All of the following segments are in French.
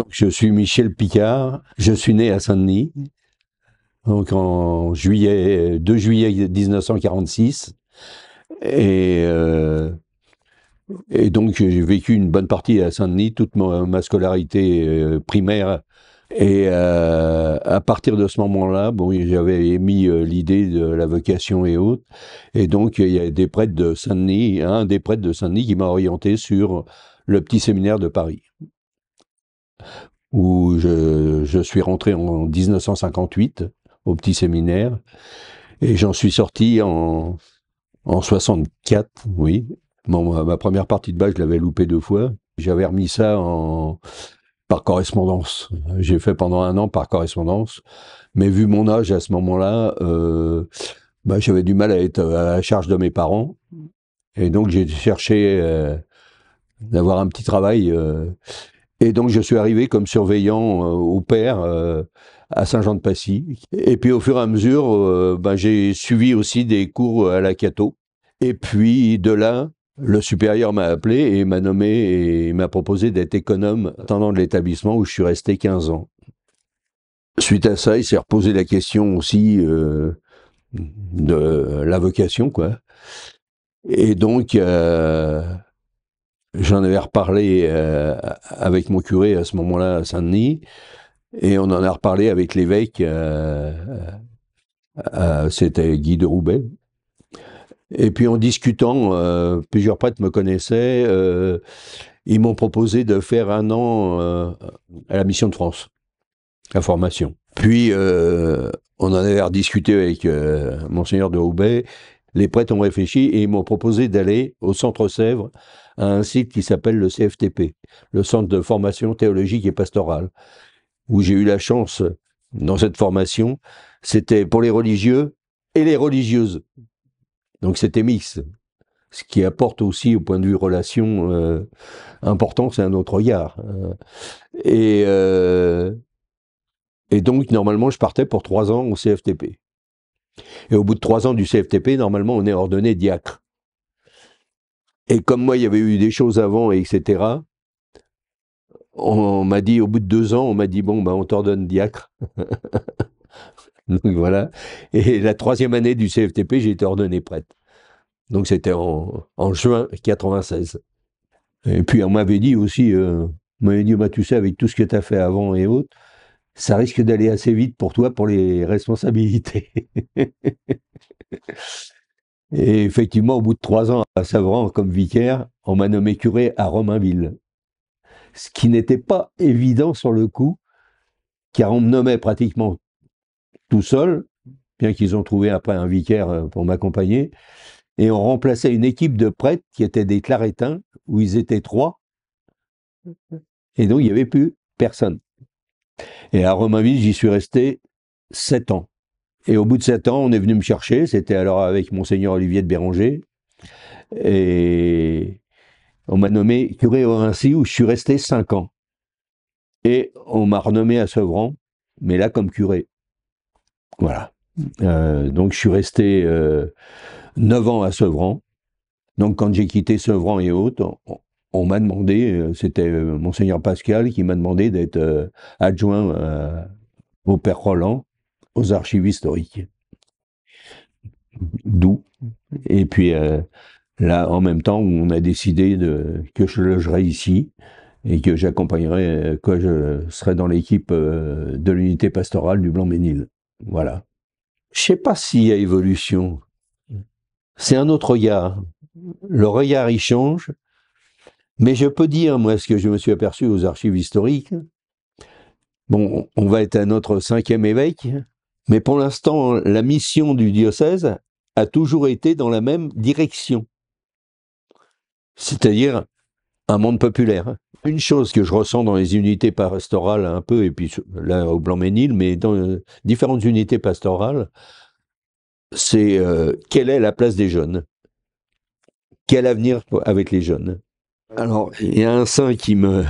Je suis Michel Picard, je suis né à Saint-Denis, donc en juillet, 2 juillet 1946, et, euh, et donc j'ai vécu une bonne partie à Saint-Denis, toute ma scolarité primaire, et à partir de ce moment-là, bon, j'avais émis l'idée de la vocation et autres, et donc il y a des prêtres de Saint-Denis, un des prêtres de Saint-Denis qui m'a orienté sur le petit séminaire de Paris, où je suis rentré en 1958 au petit séminaire, et j'en suis sorti en 64, oui. Ma première partie de bac, je l'avais loupé 2 fois. J'avais remis ça par correspondance. J'ai fait pendant 1 an par correspondance, mais vu mon âge à ce moment-là, j'avais du mal à être à la charge de mes parents, et donc j'ai cherché d'avoir un petit travail. Et donc je suis arrivé comme surveillant au père à Saint-Jean-de-Passy. Et puis au fur et à mesure, j'ai suivi aussi des cours à la Cato. Et puis de là, le supérieur m'a appelé et m'a nommé et m'a proposé d'être économe attendant de l'établissement où je suis resté 15 ans. Suite à ça, il s'est reposé la question aussi de la vocation, quoi. Et donc, j'en avais reparlé avec mon curé à ce moment-là à Saint-Denis, et on en a reparlé avec l'évêque, c'était Guy de Roubaix. Et puis en discutant, plusieurs prêtres me connaissaient, ils m'ont proposé de faire 1 an à la Mission de France, la formation. Puis on en avait rediscuté avec Monseigneur de Roubaix, les prêtres ont réfléchi et ils m'ont proposé d'aller au Centre Sèvres, à un site qui s'appelle le CFTP, le Centre de formation théologique et pastorale, où j'ai eu la chance, dans cette formation, c'était pour les religieux et les religieuses. Donc c'était mixte. Ce qui apporte aussi, au point de vue relation, important, c'est un autre regard. Et, et donc, normalement, je partais pour 3 ans au CFTP. Et au bout de 3 ans du CFTP, normalement, on est ordonné diacre. Et comme moi, il y avait eu des choses avant, etc., on m'a dit, au bout de 2 ans, on m'a dit, bon, on t'ordonne diacre. Donc voilà. Et la 3e année du CFTP, j'ai été ordonné prêtre. Donc c'était en juin 96. Et puis on m'avait dit aussi, tu sais, avec tout ce que tu as fait avant et autres, ça risque d'aller assez vite pour toi pour les responsabilités. Et effectivement, au bout de 3 ans à Savran comme vicaire, on m'a nommé curé à Romainville. Ce qui n'était pas évident sur le coup, car on me nommait pratiquement tout seul, bien qu'ils ont trouvé après un vicaire pour m'accompagner, et on remplaçait une équipe de prêtres qui étaient des claretins, où ils étaient 3, et donc il n'y avait plus personne. Et à Romainville, j'y suis resté 7 ans. Et au bout de 7 ans, on est venu me chercher, c'était alors avec Monseigneur Olivier de Béranger, et on m'a nommé curé au Rincy, où je suis resté 5 ans. Et on m'a renommé à Sevran, mais là comme curé. Voilà. Donc je suis resté 9 ans à Sevran. Donc quand j'ai quitté Sevran et autres, on m'a demandé, c'était Monseigneur Pascal qui m'a demandé d'être adjoint au Père Roland, aux archives historiques. D'où. Et puis là, en même temps, on a décidé que je logerais ici et que j'accompagnerais, que je serais dans l'équipe de l'unité pastorale du Blanc-Ménil. Voilà. Je sais pas s'il y a évolution. C'est un autre regard. Le regard, il change. Mais je peux dire, moi, ce que je me suis aperçu aux archives historiques. Bon, on va être à notre 5e évêque, mais pour l'instant, la mission du diocèse a toujours été dans la même direction. C'est-à-dire un monde populaire. Une chose que je ressens dans les unités pastorales un peu, et puis là au Blanc-Ménil, mais dans différentes unités pastorales, c'est quelle est la place des jeunes? Quel avenir avec les jeunes? Alors, il y a un saint qui me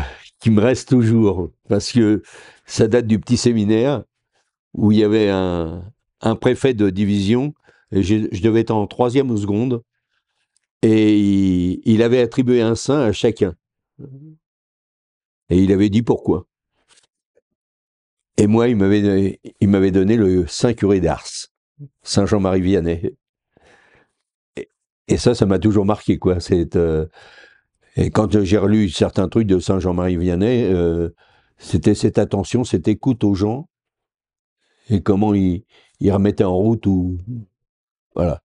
reste toujours, parce que ça date du petit séminaire, où il y avait un préfet de division, et je devais être en 3e ou seconde, et il avait attribué un saint à chacun. Et il avait dit pourquoi. Et moi, il m'avait donné le Saint curé d'Ars, Saint Jean-Marie Vianney. Et ça m'a toujours marqué, quoi. Et quand j'ai relu certains trucs de Saint Jean-Marie Vianney, c'était cette attention, cette écoute aux gens, et comment il remettait en route, ou voilà.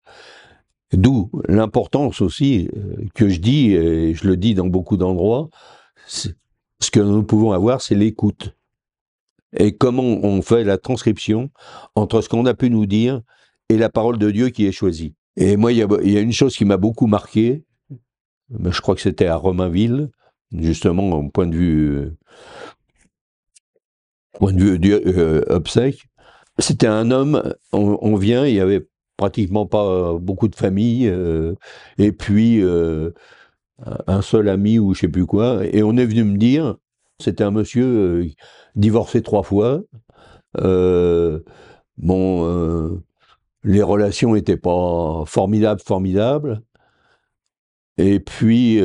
D'où l'importance aussi que je dis, et je le dis dans beaucoup d'endroits, ce que nous pouvons avoir, c'est l'écoute. Et comment on fait la transcription entre ce qu'on a pu nous dire et la parole de Dieu qui est choisie. Et moi, il y a une chose qui m'a beaucoup marqué, mais je crois que c'était à Romainville, justement, au point de vue obsèque. C'était un homme, on vient, il y avait pratiquement pas beaucoup de famille, et puis un seul ami ou je sais plus quoi, et on est venu me dire, c'était un monsieur divorcé 3 fois, euh, bon, les relations étaient pas formidables, et puis,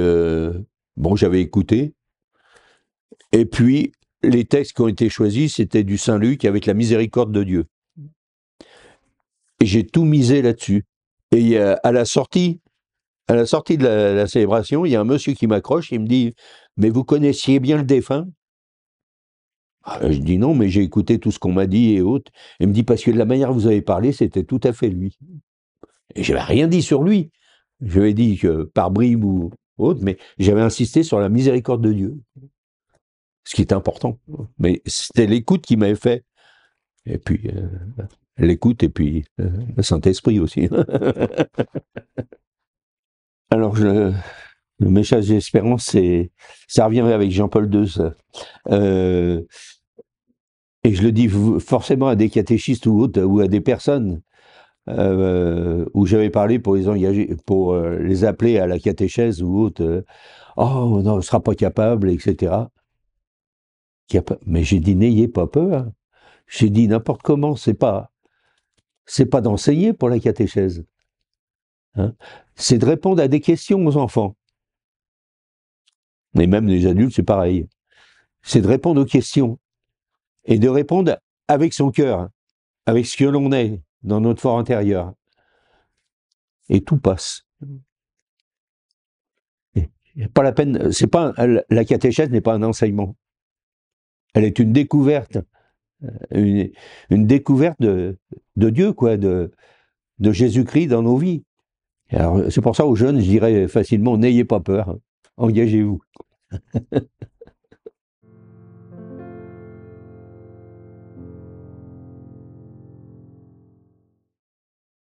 bon, j'avais écouté, et puis, les textes qui ont été choisis, c'était du Saint-Luc avec la miséricorde de Dieu. Et j'ai tout misé là-dessus. Et à la sortie de la célébration, il y a un monsieur qui m'accroche, il me dit « Mais vous connaissiez bien le défunt ?» Je dis « Non, mais j'ai écouté tout ce qu'on m'a dit et autres. » Il me dit « Parce que de la manière dont vous avez parlé, c'était tout à fait lui. » Et je n'avais rien dit sur lui. Je lui ai dit que par bribes ou autre, mais j'avais insisté sur la miséricorde de Dieu. Ce qui est important. Mais c'était l'écoute qui m'avait fait. Et puis, l'écoute et puis le Saint-Esprit aussi. Alors, le message d'espérance, ça revient avec Jean-Paul II. Ça. Et je le dis forcément à des catéchistes ou autres, ou à des personnes où j'avais parlé pour les engager, pour les appeler à la catéchèse ou autre. Oh non, on ne sera pas capable, etc. Mais j'ai dit, n'ayez pas peur. J'ai dit n'importe comment, c'est pas d'enseigner pour la catéchèse. Hein, c'est de répondre à des questions aux enfants. Et même les adultes, c'est pareil. C'est de répondre aux questions. Et de répondre avec son cœur, avec ce que l'on est dans notre fort intérieur. Et tout passe. Pas la peine, la catéchèse n'est pas un enseignement. Elle est une découverte. Une découverte de Dieu, quoi, de Jésus-Christ dans nos vies. Alors, c'est pour ça aux jeunes, je dirais facilement, n'ayez pas peur, engagez-vous.